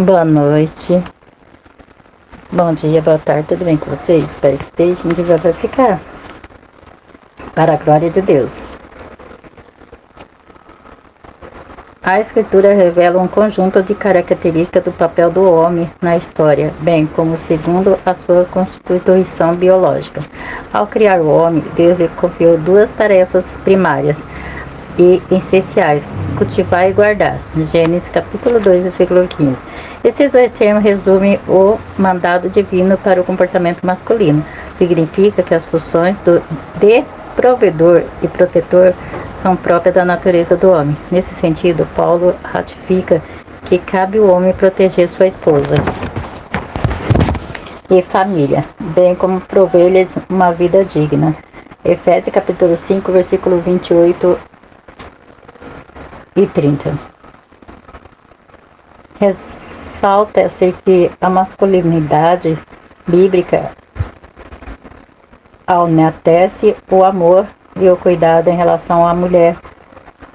Boa noite, bom dia, boa tarde, tudo bem com vocês? Espero que esteja, onde vai ficar, para a glória de Deus. A Escritura revela um conjunto de características do papel do homem na história, bem como segundo a sua constituição biológica. Ao criar o homem, Deus lhe confiou duas tarefas primárias e essenciais: cultivar e guardar. Gênesis capítulo 2, versículo 15. Esses dois termos resumem o mandado divino para o comportamento masculino. Significa que as funções de provedor e protetor são próprias da natureza do homem. Nesse sentido, Paulo ratifica que cabe ao homem proteger sua esposa e família, bem como prover-lhes uma vida digna. Efésios capítulo 5, versículo 28 e 30. Ressalta-se que a masculinidade bíblica enaltece o amor e o cuidado em relação à mulher,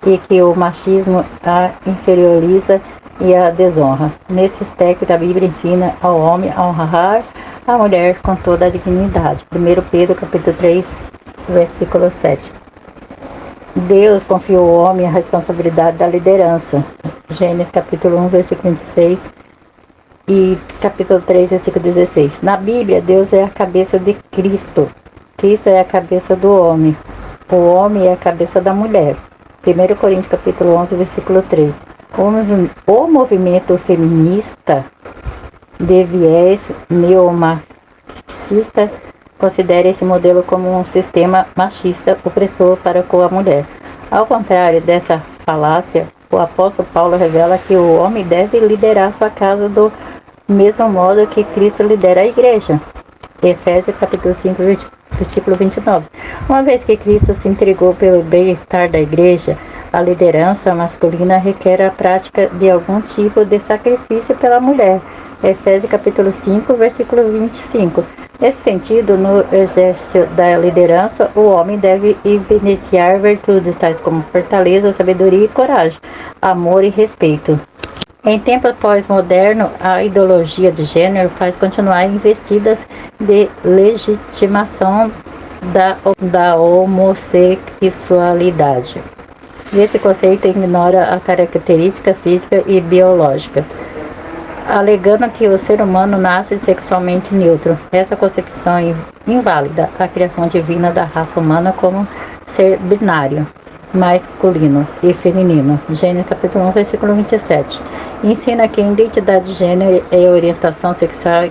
e que o machismo a inferioriza e a desonra. Nesse aspecto, a Bíblia ensina ao homem a honrar a mulher com toda a dignidade. 1 Pedro capítulo 3, versículo 7. Deus confiou ao homem a responsabilidade da liderança. Gênesis capítulo 1, versículo 26 e capítulo 3, versículo 16. Na Bíblia, Deus é a cabeça de Cristo. Cristo é a cabeça do homem. O homem é a cabeça da mulher. 1 Coríntios capítulo 11, versículo 3. O movimento feminista de viés neomarxista considera esse modelo como um sistema machista opressor para com a mulher. Ao contrário dessa falácia, o apóstolo Paulo revela que o homem deve liderar sua casa do mesmo modo que Cristo lidera a igreja. Efésios capítulo 5, versículo 29. Uma vez que Cristo se entregou pelo bem-estar da igreja, a liderança masculina requer a prática de algum tipo de sacrifício pela mulher. Efésios capítulo 5, versículo 25. Nesse sentido, no exercício da liderança, o homem deve evidenciar virtudes tais como fortaleza, sabedoria e coragem, amor e respeito. Em tempo pós-moderno, a ideologia de gênero faz continuar investidas de legitimação da homossexualidade. Esse conceito ignora a característica física e biológica, alegando que o ser humano nasce sexualmente neutro. Essa concepção inválida a criação divina da raça humana como ser binário, masculino e feminino. Gênesis capítulo 1, versículo 27. Ensina que a identidade de gênero e orientação sexual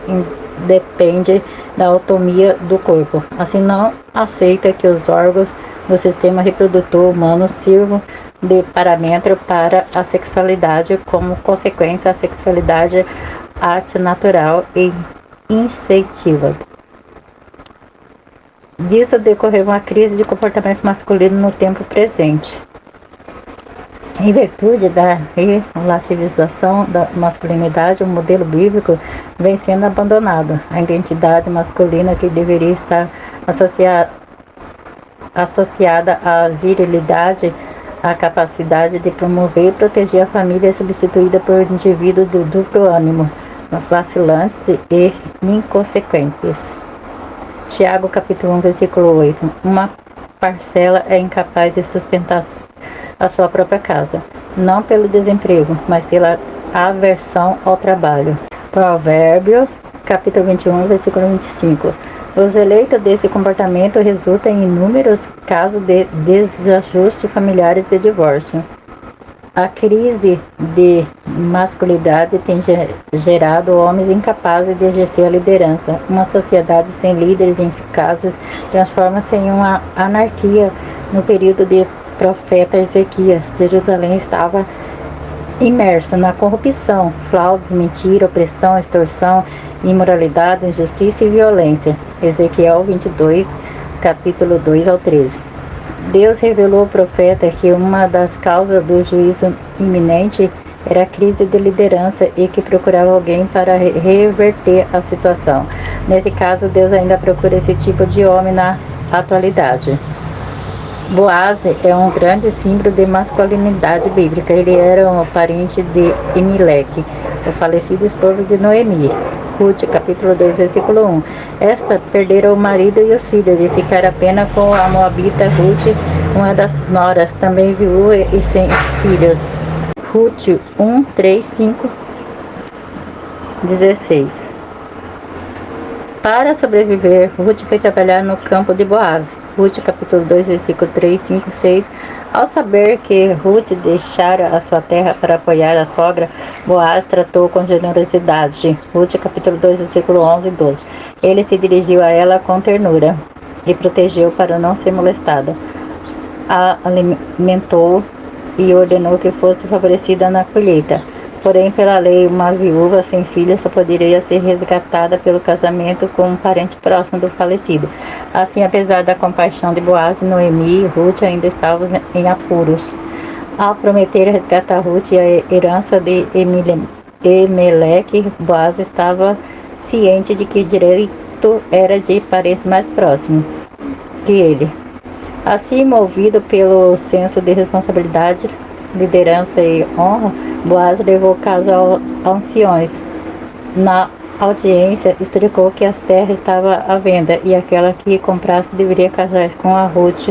depende da autonomia do corpo. Assim, não aceita que os órgãos do sistema reprodutor humano sirvam de parâmetro para a sexualidade. Como consequência, a sexualidade arte natural e incentiva. Disso decorreu uma crise de comportamento masculino no tempo presente. Em virtude da relativização da masculinidade, o modelo bíblico vem sendo abandonado. A identidade masculina, que deveria estar associada à virilidade, à capacidade de promover e proteger a família, é substituída por indivíduos do duplo ânimo, vacilantes e inconsequentes. Tiago capítulo 1, versículo 8. Uma parcela é incapaz de sustentar a sua própria casa, não pelo desemprego, mas pela aversão ao trabalho. Provérbios capítulo 21, versículo 25. Os eleitos desse comportamento resultam em inúmeros casos de desajustes familiares e de divórcio. A crise de masculinidade tem gerado homens incapazes de exercer a liderança. Uma sociedade sem líderes eficazes transforma-se em uma anarquia. No período de profeta Ezequias, Jerusalém estava imersa na corrupção, fraudes, mentira, opressão, extorsão, imoralidade, injustiça e violência. Ezequiel 22, capítulo 2 ao 13. Deus revelou ao profeta que uma das causas do juízo iminente era a crise de liderança e que procurava alguém para reverter a situação. Nesse caso, Deus ainda procura esse tipo de homem na atualidade. Boaz é um grande símbolo de masculinidade bíblica. Ele era um parente de Elimelec, o falecido esposo de Noemi. Ruth, capítulo 2, versículo 1. Esta perdera o marido e os filhos, e ficara apenas com a moabita Ruth, uma das noras, também viúva e sem filhos. Ruth 1, 3, 5, 16. Para sobreviver, Ruth foi trabalhar no campo de Boaz. Ruth, capítulo 2, versículo 3, 5, 6. Ao saber que Ruth deixara a sua terra para apoiar a sogra, Boaz tratou com generosidade. Ruth, capítulo 2, versículo 11 e 12. Ele se dirigiu a ela com ternura e protegeu para não ser molestada. A alimentou e ordenou que fosse favorecida na colheita. Porém, pela lei, uma viúva sem filho só poderia ser resgatada pelo casamento com um parente próximo do falecido. Assim, apesar da compaixão de Boaz, Noemi e Ruth ainda estavam em apuros. Ao prometer resgatar Ruth e a herança de Elimeleque, Boaz estava ciente de que o direito era de parentes mais próximos que ele. Assim, movido pelo senso de responsabilidade, liderança e honra, Boaz levou o caso aos anciões. Na audiência, explicou que as terras estavam à venda e aquela que comprasse deveria casar com a Ruth.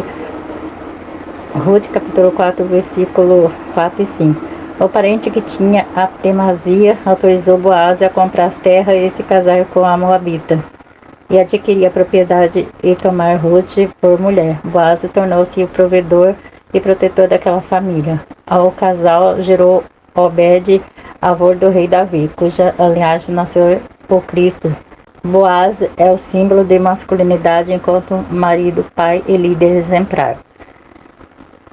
Ruth, capítulo 4, versículo 4 e 5. O parente que tinha a primazia autorizou Boaz a comprar as terras e se casar com a moabita, e adquirir a propriedade e tomar Ruth por mulher. Boaz tornou-se o provedor e protetor daquela família. Ao casal gerou Obed, avô do rei Davi, cuja linhagem nasceu por Cristo. Boaz é o símbolo de masculinidade enquanto marido, pai e líder exemplar.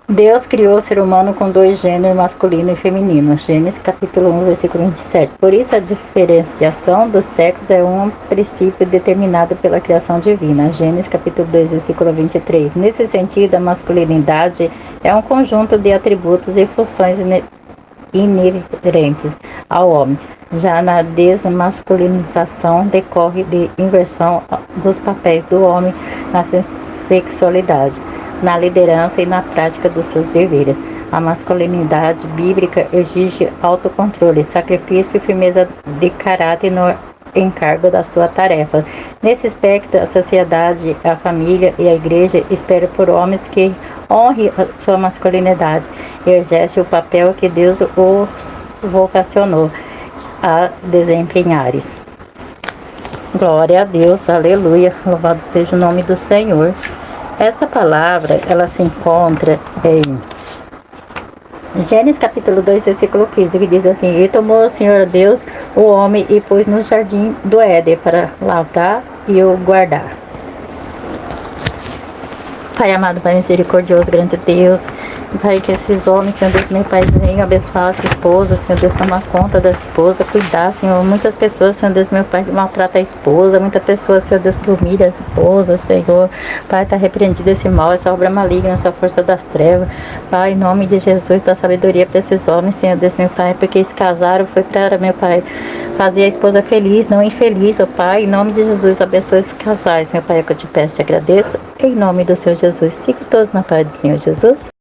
Deus criou o ser humano com dois gêneros, masculino e feminino. Gênesis capítulo 1, versículo 27. Por isso a diferenciação dos sexos é um princípio determinado pela criação divina. Gênesis capítulo 2, versículo 23. Nesse sentido, a masculinidade é um conjunto de atributos e funções inerentes ao homem. Já na desmasculinização decorre de inversão dos papéis do homem na sexualidade, na liderança e na prática dos seus deveres. A masculinidade bíblica exige autocontrole, sacrifício e firmeza de caráter no encargo da sua tarefa. Nesse aspecto, a sociedade, a família e a igreja esperam por homens que honrem a sua masculinidade e exercem o papel que Deus os vocacionou a desempenhar. Glória a Deus, aleluia, louvado seja o nome do Senhor. Essa palavra, ela se encontra em Gênesis capítulo 2, versículo 15, que diz assim: E tomou o Senhor Deus o homem e pôs no jardim do Éden para lavrar e o guardar. Pai amado, Pai misericordioso, grande Deus, Pai, que esses homens, Senhor Deus, meu Pai, venham abençoar a esposa, Senhor Deus, tomar conta da esposa, cuidar, Senhor. Muitas pessoas, Senhor Deus, meu Pai, que maltratam a esposa, muitas pessoas, Senhor Deus, que humilham a esposa, Senhor. Pai, está repreendido esse mal, essa obra maligna, essa força das trevas. Pai, em nome de Jesus, dá sabedoria para esses homens, Senhor Deus, meu Pai, porque eles casaram, foi para, meu Pai, fazer a esposa feliz, não infeliz, ó Pai. Em nome de Jesus, abençoe esses casais, meu Pai, é que eu te peço, te agradeço. Em nome do Senhor Jesus, fique todos na paz do Senhor Jesus.